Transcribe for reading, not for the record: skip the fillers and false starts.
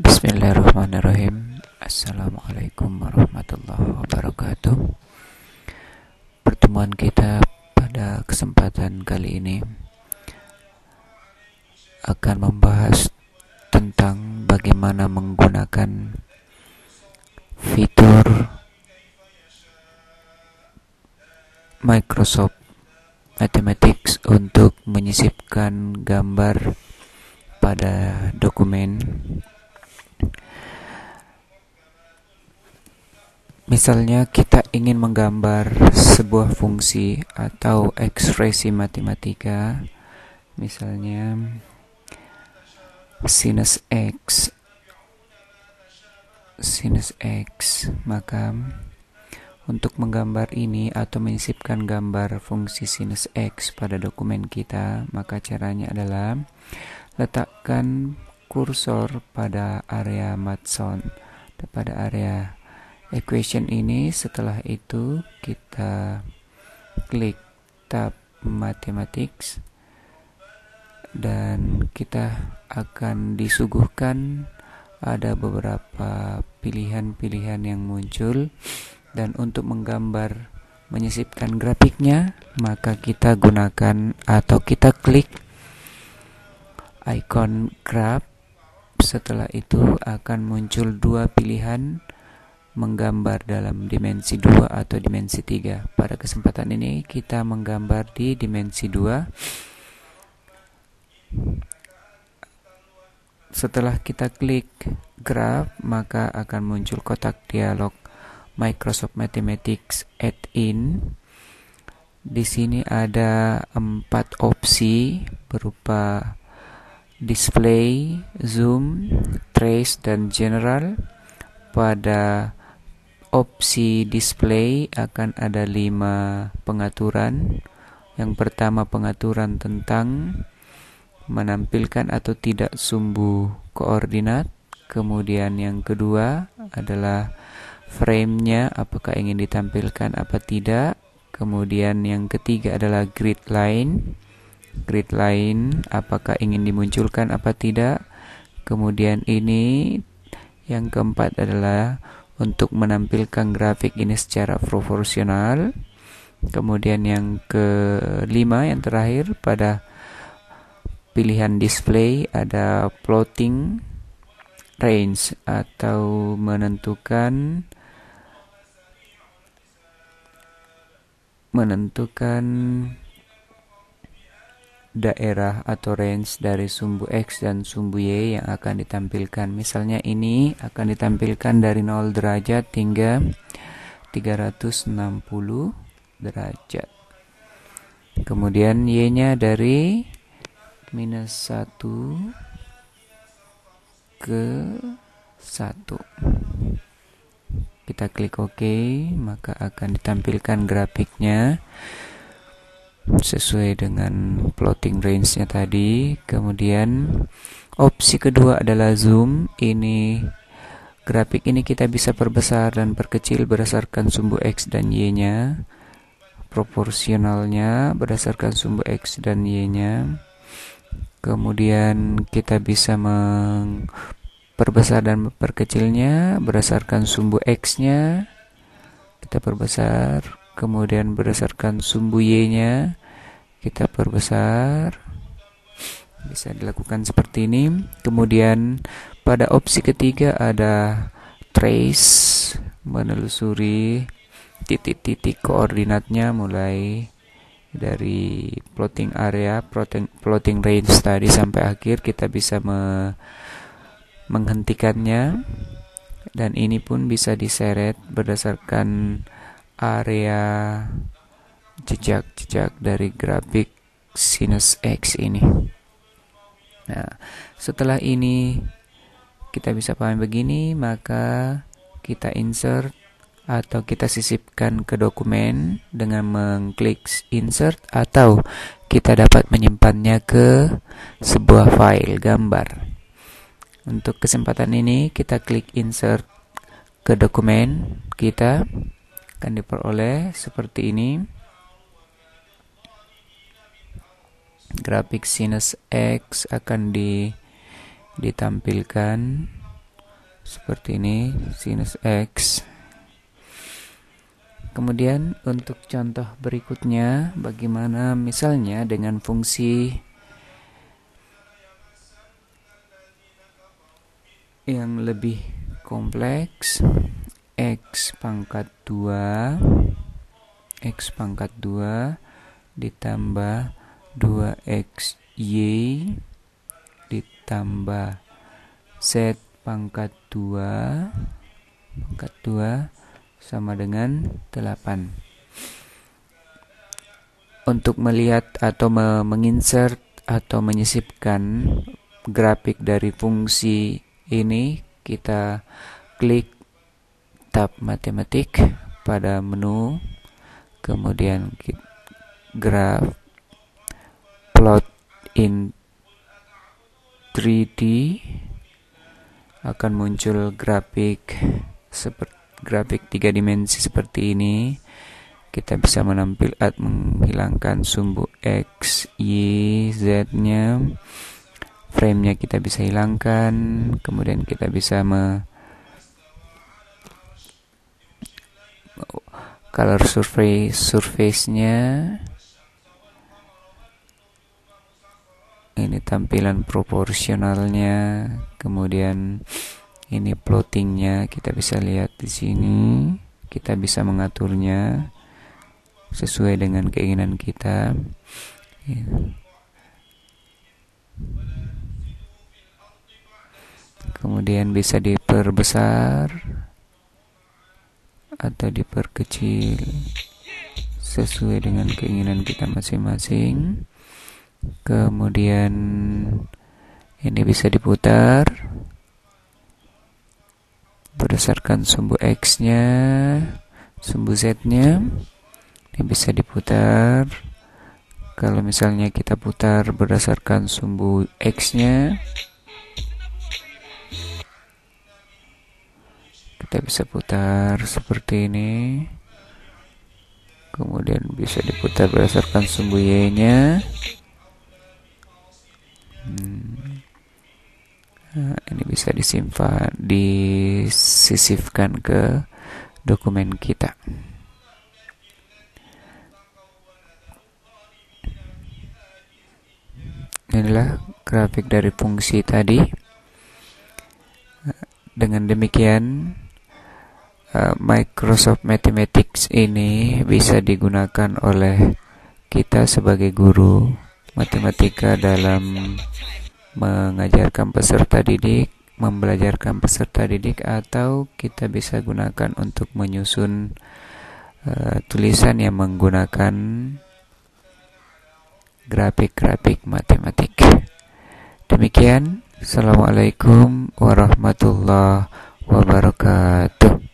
Bismillahirrahmanirrahim. Assalamualaikum warahmatullahi wabarakatuh. Pertemuan kita pada kesempatan kali ini akan membahas tentang bagaimana menggunakan fitur Microsoft Mathematics untuk menyisipkan gambar pada dokumen. Misalnya kita ingin menggambar sebuah fungsi atau ekspresi matematika, misalnya sinus X, maka untuk menggambar ini atau menyisipkan gambar fungsi sinus X pada dokumen kita, maka caranya adalah letakkan kursor pada area Mathzone, pada area equation ini. Setelah itu kita klik tab Mathematics dan kita akan disuguhkan ada beberapa pilihan-pilihan yang muncul, dan untuk menggambar menyisipkan grafiknya maka kita gunakan atau kita klik icon graph. Setelah itu akan muncul dua pilihan, menggambar dalam dimensi 2 atau dimensi 3. Pada kesempatan ini kita menggambar di dimensi 2. Setelah kita klik graph, maka akan muncul kotak dialog Microsoft Mathematics Add-in. Di sini ada 4 opsi berupa display, zoom, trace, dan general. Pada opsi display akan ada 5 pengaturan. Yang pertama, pengaturan tentang menampilkan atau tidak sumbu koordinat. Kemudian yang kedua adalah frame-nya, apakah ingin ditampilkan apa tidak. Kemudian yang ketiga adalah grid line, apakah ingin dimunculkan apa tidak. Kemudian ini yang keempat adalah untuk menampilkan grafik ini secara proporsional. Kemudian yang kelima, yang terakhir, pada pilihan display ada plotting range atau menentukan daerah atau range dari sumbu X dan sumbu Y yang akan ditampilkan. Misalnya ini akan ditampilkan dari 0 derajat hingga 360 derajat. Kemudian Y-nya dari minus 1 ke 1. Kita klik OK, maka akan ditampilkan grafiknya sesuai dengan plotting range-nya tadi. Kemudian opsi kedua adalah zoom. Ini grafik ini kita bisa perbesar dan perkecil berdasarkan sumbu X dan Y-nya. Proporsionalnya berdasarkan sumbu X dan Y-nya. Kemudian kita bisa memperbesar dan memperkecilnya berdasarkan sumbu X-nya. Kita perbesar. Kemudian berdasarkan sumbu Y-nya kita perbesar. Bisa dilakukan seperti ini. Kemudian pada opsi ketiga ada trace, menelusuri titik-titik koordinatnya mulai dari plotting area, plotting range tadi sampai akhir. Kita bisa menghentikannya, dan ini pun bisa diseret berdasarkan area jejak dari grafik sinus X ini. Nah, setelah ini kita bisa pahami begini, maka kita insert atau kita sisipkan ke dokumen dengan mengklik insert, atau kita dapat menyimpannya ke sebuah file gambar. Untuk kesempatan ini kita klik insert ke dokumen kita, akan diperoleh seperti ini. Grafik sinus X akan ditampilkan seperti ini, sinus X. Kemudian untuk contoh berikutnya, bagaimana misalnya dengan fungsi yang lebih kompleks, X pangkat 2 ditambah 2XY ditambah Z pangkat 2 sama dengan 8. Untuk melihat atau menginsert atau menyisipkan grafik dari fungsi ini, kita klik tab matematik pada menu, kemudian graph plot in 3D, akan muncul grafik 3 dimensi seperti ini. Kita bisa menghilangkan sumbu X, Y, Z-nya. Frame-nya kita bisa hilangkan. Kemudian kita bisa color surface-nya. Ini tampilan proporsionalnya. Kemudian ini plottingnya, kita bisa lihat di sini. Kita bisa mengaturnya sesuai dengan keinginan kita. Kemudian bisa diperbesar atau diperkecil sesuai dengan keinginan kita masing-masing. Kemudian ini bisa diputar berdasarkan sumbu X-nya, sumbu Z-nya. Ini bisa diputar. Kalau misalnya kita putar berdasarkan sumbu X-nya, kita bisa putar seperti ini. Kemudian bisa diputar berdasarkan sumbu Y-nya. Nah, ini bisa disisipkan ke dokumen kita. Inilah grafik dari fungsi tadi. Dengan demikian, Microsoft Mathematics ini bisa digunakan oleh kita sebagai guru matematika dalam mengajarkan peserta didik, membelajarkan peserta didik, atau kita bisa gunakan untuk menyusun tulisan yang menggunakan grafik-grafik matematik. Demikian, Assalamualaikum warahmatullahi wabarakatuh.